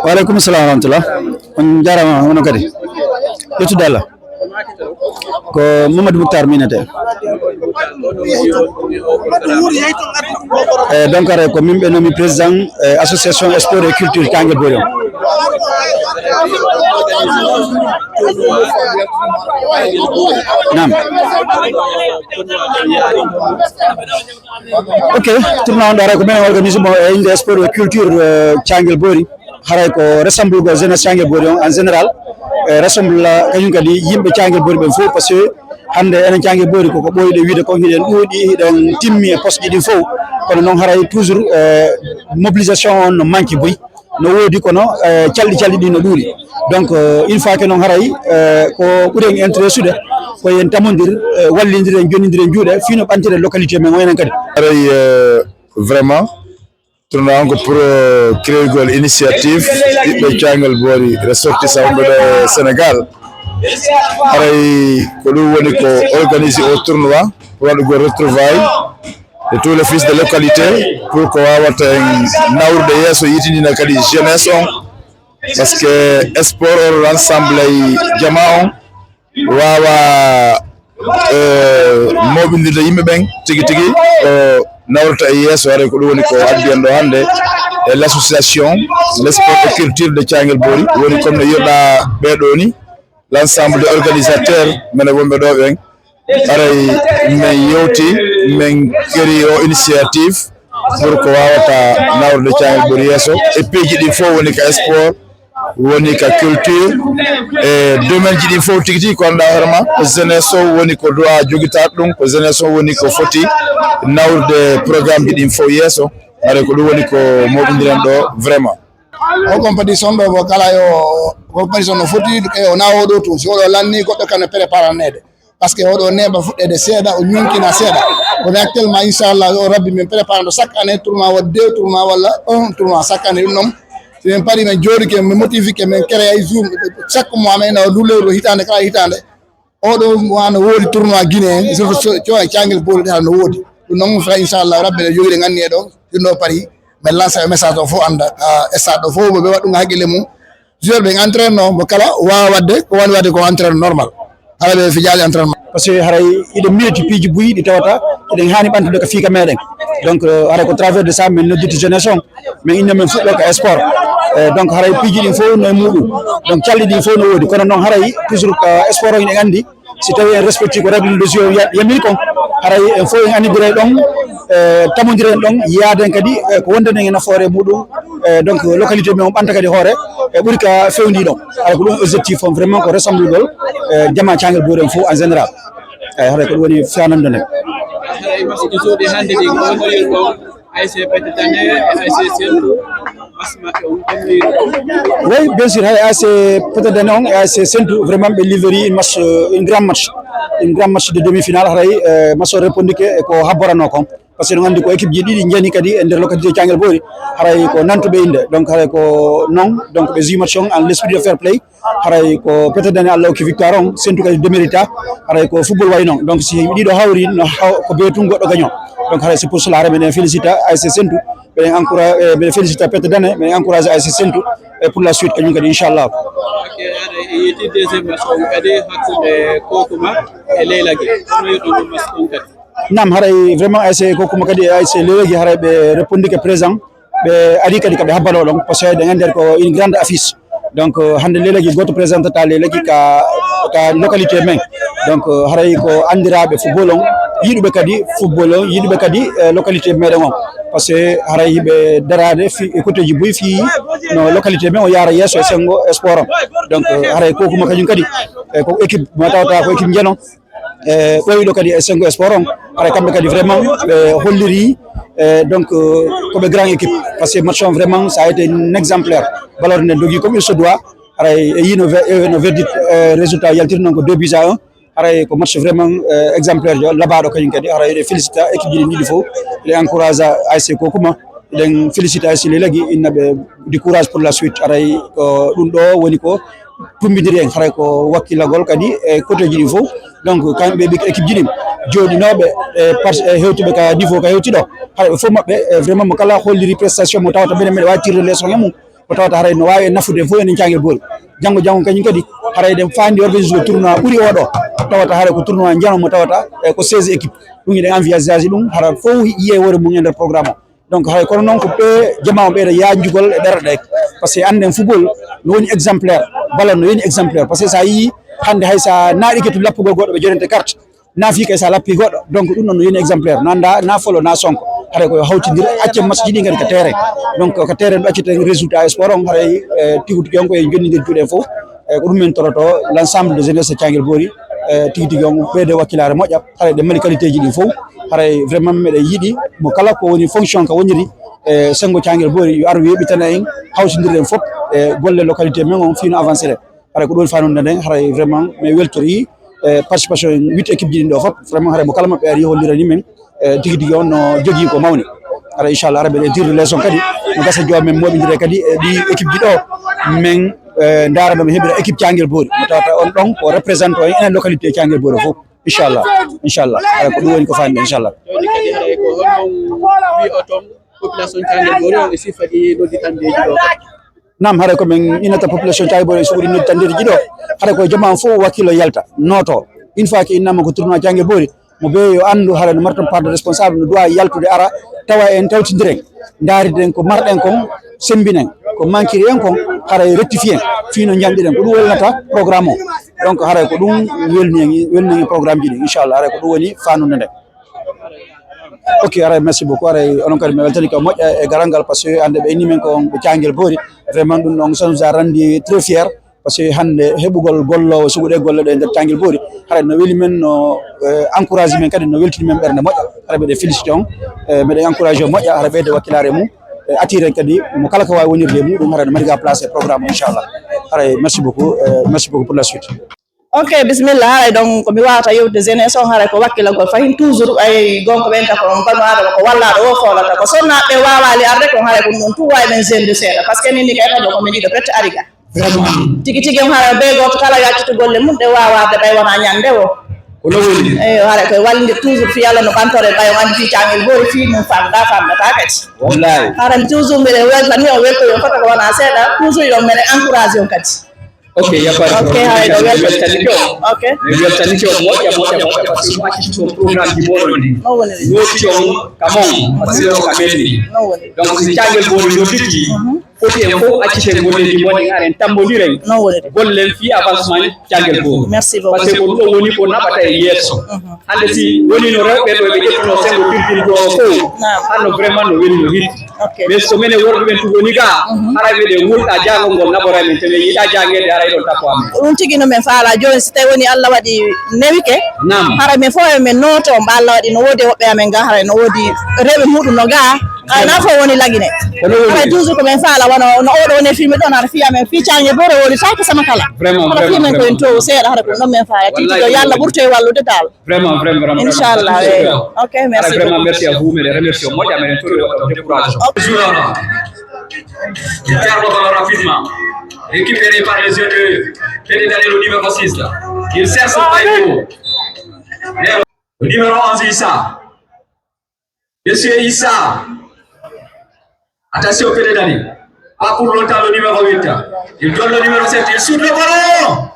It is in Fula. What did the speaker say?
Walaikum salam warahmatullah. On jarama hono kadi. Yettudalla. Ko Mamadou Moutar minete. Donc ko mimbe nomi président association sport et culture Kanguel Borion. Nam. Ok, tournoi ndara ko men organisation inde sport et culture Kanguel Bori. Haray ko rassemble go jeunesse Kanguel Borion en général. Rassemble kanyum kadi yimbe Kanguel Bori be fo parce que hande enen Kanguel Bori ko boyde wiide ko hiden dudi den timmi e poste di fo kono non haray toujours mobilisation no manki boy no wodi kono caldi di no duri donc une fois que non haray ko buren intéressé ko yen tamondir wallindiren jonnidiren juude fino bantire localité men waynen kadi haray vraiment tourna encore pour créer une initiative de Kanguel Bori ressortissant de Sénégal haray ko lu woni ko organiser au tournoi pour le retrouvailles de tous les fils de localité pour ko wawata nawurde yeso yitindina kadi jeunesse on parce que sport l'ensemble jama on wawa mobilinde yimbe ben tigi nawrata yeso are ko woni ko addiendo hande et l'association le sport et culture de Kanguel Bori woni comme no yoda bedo ni l'ensemble des organisateurs mena wonbe do ben aray men yewti men keri o initiative pour ko wawata nawrde Kanguel Bori yeso et peji di fo woni ka sport woni ka culture et domaine ji di fo tigiti ko anda harma jeunesse woni ko do jogita dum ko jeunesse woni ko foti nawrde programme ji di fo yeso aray ko do woni ko modindiran do vraiment o compétition do bo kala yo compétition no foti o nawo do to so lanni goddo kan préparer nede parce que odo neba fuddede seeda o nyunkina seeda ko actuellement inshallah o rabbi min préparer do chaque année tournoi wa deux tournois wala un tournoi chaque année nom c'est pari men jodi ke me motive ke men créer ay jour chaque mois men no lulero hitande kala hitande odo wana wodi tournoi guinéen so Kanguel Bori dal no wodi non fra inshallah rabbi le jogi ngani do no pari mais lancer un message do fo anda stade do fo be wadu ngagile mum joueur be entraîne no mo kala wa wadde ko woni wadde ko entraîne normal ala be fi jaali entraînement parce que haray ide minute piji buyi di tawata eden hani bantude ko fika meden donc haray ko travers de ça men nodditi jeunesse mais inna men fuddo ko sport donc haray piji din fo no mudu donc calli din fo no wodi kono non haray toujours ko sport ni andi si tawi en respecti ko règle de jeu yami kon haray en fo en andire don tamondiren don yaaden kadi ko wonde en nafoore mudum donc localité men on banta kadi hoore e buri ka fewndi don ala ko dum objectif on vraiment ko ressemble gol jama Kanguel Bori fo en général haray ko woni fanande nek oui, bien sûr, peut-être non, c'est vraiment livré une grand match de demi-finale. Match répondre que ko haborano kom parce que ngandi ko équipe jidi ngeni kadi e der localité Kanguel Bori haray ko nanto be inde donc haray ko non donc be match en l'esprit de fair play haray ko peut-être Allah ko victoire on sentu kadi demerita haray ko football way non donc si di do hawri no ko be tun goddo gagnon donc haray c'est pour cela men félicita ASC Sentu be encourage be félicita peut-être mais encourage ASC Sentu et pour la suite kanyum kadi inchallah yiti deuxième match on kadi hakkunde Kokuma e Leylagui no yodo match on kadi nam haray vraiment ASC Kokuma kadi ASC Leylagui haray be répondre que présent be ari kadi kabe habalo don parce que de nder ko une grande affiche donc hande Leylagui goto présentata Leylagui ka localité men donc haray ko andirabe football on yiduɓe kadi football o yiduɓe kadi localité meɗen on par ce que haray yiɓe darade côté ji boyi fi no localité men o yara yesso e sengo e sport on donc haray Kokuma kañum kadi ko équipe mo tawata ko équipe jeeno ɓoyiɗo kadi e sengo e sport on haray kamɓe kadi vraiment ɓe holliri donc koɓe grand équipe par ce que match on vraiment ça a été un exemplaire valeur nde dogui comme il se doit haray e yino verdict résultat yaltiri noon ko 2-1 haray ko match vraiment exemplaire jo labaɗo kañum kadi haray félicita équipe ji ɗiɗi fof les encourage ASC Kokuma eɗen félicita ASC Leylagui innaɓe du courage pour la suite haray ko ɗum ɗo woni ko tumbidiri en haray ko wakkilagol kadi e côté ji ɗi fof donc kamɓe ɓe équipe ji ɗi joɗinoɓe e hewtuɓe ka niveau ka hewtiɗo haray fof maɓɓe vraiment mo kala holliri prestation mo tawata minen meɗe wawi tirde leçon e mum ko tawata haray no wawi nafude fof en Thiangel Bory janggo kañum kadi haray den fandi organiser tournoi ɓuuri oɗo tawata haray ko tournoi janamo tawata ko 16 équipe ɗum yiɗen envisage ɗum hara fof yiye wore mum e nder programme o donc hay kono noon ko ɓe jama o ɓeyɗa yajugol e ɗerɗe par ce que anden football no woni exemplaire ballon no woni exemplaire par ce que sa yii hande hay sa naaɗike to lappugol goɗɗo ɓe jonente carte naafi kay sa lappi goɗɗo donc ɗum noon no woni exemplaire nanda na folo na sonko haray ko hawtidir acce match jiɗi kadi ko terrain donc ko terrain ɗo accete résultat sport on haray tigi tigi on koye jonnidir juuɗe fof ko ɗum min toroto l' ensemble de jeunesse Thiangel Bory tigi tigi on ɓeyde wakkilare moƴƴa haray ɗe mari qualité ji ɗi fof haray vraiment meɗen yiiɗi mo kala ko woni fonction ko woniri sengo Thiangel Bory yo ar weɓitana en hawtidirɗen fof e golle localité men on fino avancé ɗe haray ko ɗon fanunde nden haray vraiment mi weltori participation 8 équipe ji ɗin ɗo fof vraiment haray mo kala maɓɓe ari hollirani men tigi tigi on no jogui ko mawni hara inchallah araɓe ɗe tirde leçon kadi no gasa joom men moɓidire kadi e ɗi équipe ji ɗo min darano mi heɓira équipe Thiangel Bory mo tawata on ɗon ko représente o enen localité Thiangel Bory fof inchallah haray ko ɗum woni ko fandi inchallah joni kadi haray ko honno wi o toon population Thiangel Bory on e sifaɗi nodditandeji ɗo nam haray komin innata population Thiangel Bory so ɓuri nodditandeji ɗo haray koye jama fof wakkilo yalta noto une fois que innama ko tournoi Thiangel Bory mo ɓe yo andu haray no marton part de responsable no doit yaltude ara tawa en tawtidiren daariden ko marɗen kon sembinen ko manquiri en kon haray rectifien fino jamɗiɗen ko ɗum welnata programme o donc haray ko ɗum welni programme ji ɗi inchallah haray ko ɗum woni fanude nde ok haray merci beaucoup haray onon kadi mi weltani ko moƴƴa e garal ngal par ce que hande ɓe inni men ko ɓe Thiangel Bory vraiment ɗum ɗon ça nous a rendu très fier par ce que hande heɓugol gollowo suguɗe golle ɗo e nder Thiangel Bory haray no weeli men no encourage men kadi no weltini men ɓerde moƴƴa haray ɓeɗe félicité on meɗen encouragé o moƴƴa haray ɓeyde wakkilare mum attire kadi mo kala ko wawi wonirde e muɗum haray no mari ga placé programme o inchallah haray merci beaucoup pour la suite. Ok bisimilla haray donc komi wawata yewtude jeunesse on haray ko wakkilagol fayin toujours ay gonko ɓenta ko banu adama ko wallaɗo o folata ko sonnaɓe wawali arde kon haray ko ɗum tout wawi men jeune seeɗa par ce que nini kayta ɗo komin ɗiɗo pette ariga tigi tigi on haray ɓe goto kala yaccutu golle mum ɗe wawarde ɓay wona ñande o eyo haray koye wallidir toujours fi Allah no ɓantore ɓay o andi fi Thiangel Bory fi mum famɗa kadi wallahi haray toujours mbiɗe weltani o weltoyo fota ko wona seeɗa toujours yo mbeɗe encouragé on kadi ok yappare ok haray ɗo weltanike o ok mi weltanike o moƴƴa par ce que acciti on programme ji moɗon ɗi non woniri wotti on kamon par ce que o ka ɓenni non woniri donc si Thiangel Bory yodditi foti en fof acciten golleji moɗen haren tambodiren non woniri gollen fi avancement Thiangel Bory merci beaucoup par ce que ko ɗum woni ko naɓata e yesso hande si woni no rewɓe ɗo ɓe ƴettuno sengo tirtirɗo o fof hanno vraiment no weli no hitti mais so minen worɓe ɓen tugoni ga haray ɓeɗe wulɗa jangol ngol naɓora men tewe yiiɗa jangede haray ɗon tappo amen ɗum tigi no men faala joni si tawi woni Allah waɗi newike haray min fof emen noto mbo Allah waɗi no woodi woɓɓe amen ga haray no woodi rewɓe muɗum no ga na fof woni lagine haray toujours ko men faala wono no oɗo woni filme ɗon hara fiya men fi Thiangel Bory woni taki sama kala hara fiya men koyen tow seeɗa hara ko ɗon men faala titiɗo yo Allah ɓurto e wallude dal vraiment inchallah ok merci vraiment merci à vous meɗen remercie o moƴƴa meɗen tori décourage Il perd le ballon rapidement. Récupéré par les yeux de Pénédalé, le numéro 6. Là. Il sert son maillot. Le numéro 11, Issa. Monsieur Issa. Attention, Pénédalé. Pas pour longtemps le numéro 8. Il donne le numéro 7. Il shoot le ballon.